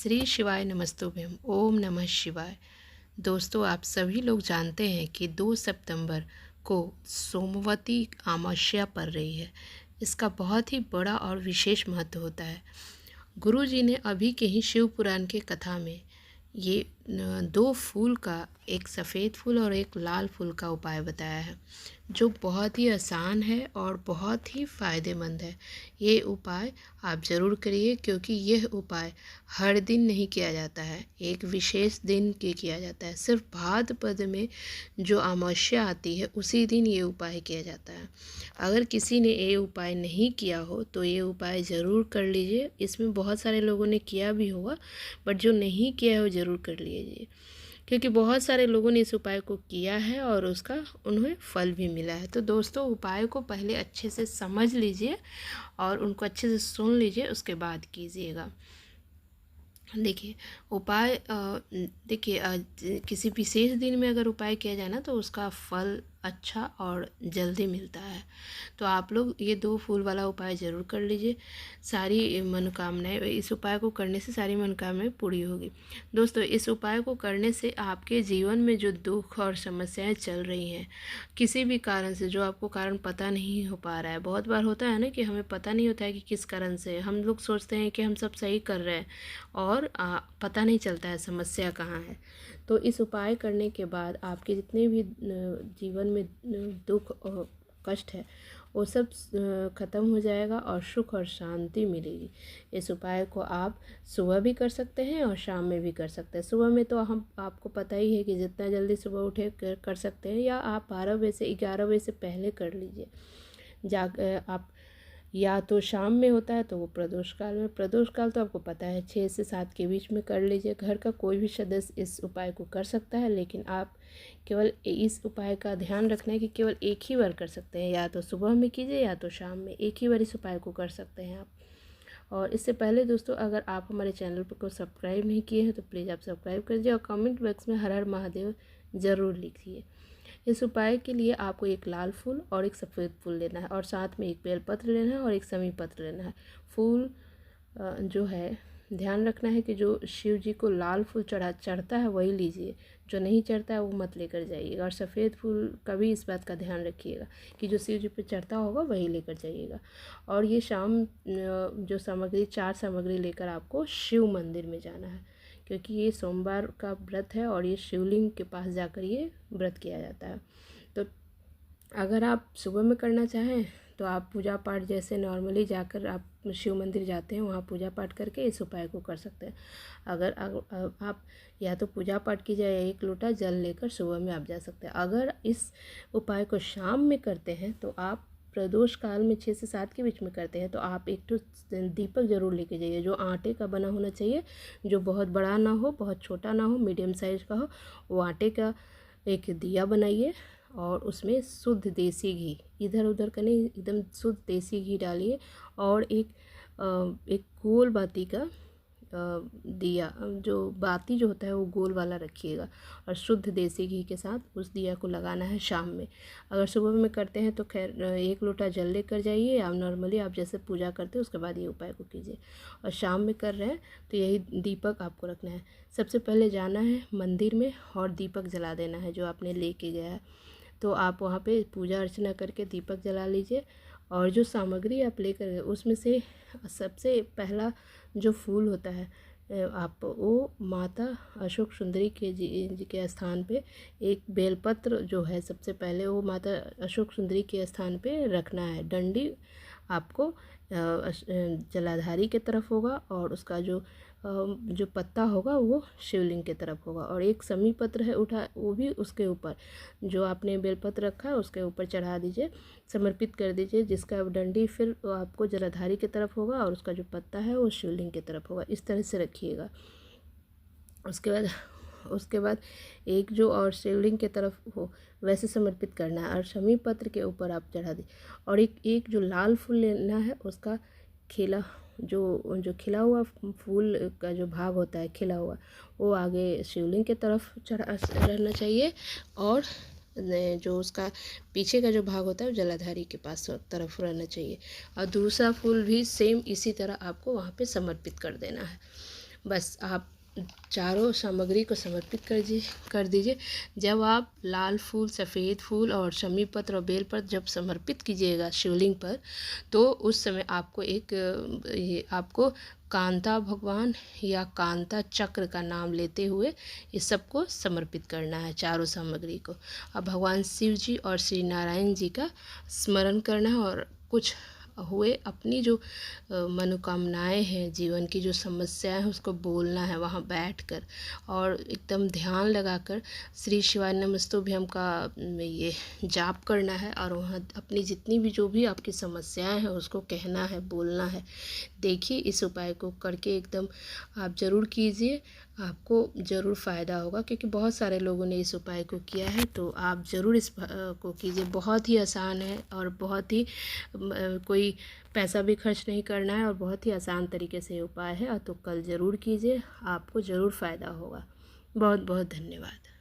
श्री शिवाय नमस्तुभ्यम। ओम नमः शिवाय। दोस्तों, आप सभी लोग जानते हैं कि 2 सितंबर को सोमवती अमावस्या पड़ रही है। इसका बहुत ही बड़ा और विशेष महत्व होता है। गुरु जी ने अभी के ही शिव पुराण के कथा में ये 2 फूल का, एक सफ़ेद फूल और एक लाल फूल का उपाय बताया है, जो बहुत ही आसान है और बहुत ही फ़ायदेमंद है। ये उपाय आप ज़रूर करिए, क्योंकि यह उपाय हर दिन नहीं किया जाता है, एक विशेष दिन के किया जाता है। सिर्फ भाद्रपद में जो अमावस्या आती है उसी दिन ये उपाय किया जाता है। अगर किसी ने ये उपाय नहीं किया हो तो ये उपाय ज़रूर कर लीजिए। इसमें बहुत सारे लोगों ने किया भी होगा, बट जो नहीं किया है वो ज़रूर कर लीजिए, क्योंकि बहुत सारे लोगों ने इस उपाय को किया है और उसका उन्हें फल भी मिला है। तो दोस्तों, उपाय को पहले अच्छे से समझ लीजिए और उनको अच्छे से सुन लीजिए, उसके बाद कीजिएगा। देखिए, उपाय किसी विशेष दिन में अगर उपाय किया जाए ना तो उसका फल अच्छा और जल्दी मिलता है। तो आप लोग ये 2 फूल वाला उपाय ज़रूर कर लीजिए। सारी मनोकामनाएं, इस उपाय को करने से सारी मनोकामनाएं पूरी होगी। दोस्तों, इस उपाय को करने से आपके जीवन में जो दुख और समस्याएं चल रही हैं, किसी भी कारण से, जो आपको कारण पता नहीं हो पा रहा है, बहुत बार होता है ना कि हमें पता नहीं होता है कि किस कारण से। हम लोग सोचते हैं कि हम सब सही कर रहे हैं और पता नहीं चलता है समस्या कहाँ है। तो इस उपाय करने के बाद आपके जितने भी जीवन में दुख और कष्ट है वो सब ख़त्म हो जाएगा और सुख और शांति मिलेगी। इस उपाय को आप सुबह भी कर सकते हैं और शाम में भी कर सकते हैं। सुबह में तो हम आपको पता ही है कि जितना जल्दी सुबह उठे कर सकते हैं, या आप 12 बजे से 11 बजे से पहले कर लीजिए। आप या तो शाम में होता है तो वो प्रदोष काल में, प्रदोष काल तो आपको पता है 6 से 7 के बीच में कर लीजिए। घर का कोई भी सदस्य इस उपाय को कर सकता है, लेकिन आप केवल इस उपाय का ध्यान रखना है कि केवल एक ही बार कर सकते हैं, या तो सुबह में कीजिए या तो शाम में, एक ही बार इस उपाय को कर सकते हैं आप। और इससे पहले दोस्तों, अगर आप हमारे चैनल को सब्सक्राइब नहीं किए हैं तो प्लीज़ आप सब्सक्राइब कर दीजिए और कमेंट बॉक्स में हर हर महादेव ज़रूर लिखिए। इस उपाय के लिए आपको एक लाल फूल और एक सफ़ेद फूल लेना है, और साथ में एक बेलपत्र लेना है और एक समी पत्र लेना है। फूल जो है, ध्यान रखना है कि जो शिव जी को लाल फूल चढ़ता है वही लीजिए, जो नहीं चढ़ता है वो मत लेकर जाइएगा। और सफ़ेद फूल का भी इस बात का ध्यान रखिएगा कि जो शिव जी पे चढ़ता होगा वही लेकर जाइएगा। और ये शाम जो सामग्री, 4 सामग्री लेकर आपको शिव मंदिर में जाना है, क्योंकि ये सोमवार का व्रत है और ये शिवलिंग के पास जाकर ये व्रत किया जाता है। तो अगर आप सुबह में करना चाहें तो आप पूजा पाठ जैसे नॉर्मली जाकर आप शिव मंदिर जाते हैं, वहाँ पूजा पाठ करके इस उपाय को कर सकते हैं। अगर आप या तो पूजा पाठ कीजिए या 1 लोटा जल लेकर सुबह में आप जा सकते हैं। अगर इस उपाय को शाम में करते हैं तो आप प्रदोष काल में 6 से 7 के बीच में करते हैं तो आप एक तो दीपक ज़रूर लेके जाइए, जो आटे का बना होना चाहिए, जो बहुत बड़ा ना हो, बहुत छोटा ना हो, मीडियम साइज़ का हो। वो आटे का एक दिया बनाइए और उसमें शुद्ध देसी घी, इधर उधर का नहीं, एकदम शुद्ध देसी घी डालिए। और एक गोल बाती का दिया, जो बाती जो होता है वो गोल वाला रखिएगा, और शुद्ध देसी घी के साथ उस दिया को लगाना है शाम में। अगर सुबह में करते हैं तो खैर 1 लोटा जल लेकर जाइए, आप नॉर्मली आप जैसे पूजा करते हैं उसके बाद ये उपाय को कीजिए। और शाम में कर रहे हैं तो यही दीपक आपको रखना है। सबसे पहले जाना है मंदिर में और दीपक जला देना है जो आपने लेके गया है। तो आप वहाँ पे पूजा अर्चना करके दीपक जला लीजिए। और जो सामग्री आप लेकर गए उसमें से सबसे पहला जो फूल होता है, आप वो माता अशोक सुंदरी के जी के स्थान पे एक बेलपत्र जो है, सबसे पहले वो माता अशोक सुंदरी के स्थान पे रखना है। डंडी आपको जलाधारी के तरफ होगा और उसका जो पत्ता होगा वो शिवलिंग के तरफ होगा। और एक समी पत्र है उठा, वो भी उसके ऊपर, जो आपने बेलपत्र रखा है उसके ऊपर चढ़ा दीजिए, समर्पित कर दीजिए, जिसका डंडी फिर आपको जलाधारी की तरफ होगा और उसका जो पत्ता है वो शिवलिंग की तरफ होगा। इस तरह से रखिएगा। उसके बाद एक जो और शिवलिंग की तरफ हो वैसे समर्पित करना है, और शमी पत्र के ऊपर आप चढ़ा दी। और एक जो लाल फूल लेना है, उसका खिला जो खिला हुआ फूल का जो भाग होता है खिला हुआ, वो आगे शिवलिंग की तरफ चढ़ा रहना चाहिए, और जो उसका पीछे का जो भाग होता है वो जलाधारी के पास तरफ रहना चाहिए। और दूसरा फूल भी सेम इसी तरह आपको वहाँ पे समर्पित कर देना है। बस आप चारों सामग्री को समर्पित कर दीजिए। जब आप लाल फूल, सफ़ेद फूल और शमी पत्र और बेलपत्र जब समर्पित कीजिएगा शिवलिंग पर, तो उस समय आपको आपको कांता भगवान या कांता चक्र का नाम लेते हुए इस सबको समर्पित करना है, चारों सामग्री को। अब भगवान शिव जी और श्री नारायण जी का स्मरण करना है और कुछ हुए अपनी जो मनोकामनाएं हैं, जीवन की जो समस्याएं हैं, उसको बोलना है वहाँ बैठकर और एकदम ध्यान लगाकर श्री शिवाय नमस्तुभ्यम का ये जाप करना है और वहाँ अपनी जितनी भी जो भी आपकी समस्याएं हैं उसको कहना है, बोलना है। देखिए इस उपाय को करके एकदम आप ज़रूर कीजिए, आपको ज़रूर फ़ायदा होगा, क्योंकि बहुत सारे लोगों ने इस उपाय को किया है। तो आप ज़रूर इस को कीजिए, बहुत ही आसान है और बहुत ही कोई पैसा भी खर्च नहीं करना है और बहुत ही आसान तरीके से ये उपाय है। तो कल ज़रूर कीजिए, आपको ज़रूर फ़ायदा होगा। बहुत बहुत धन्यवाद।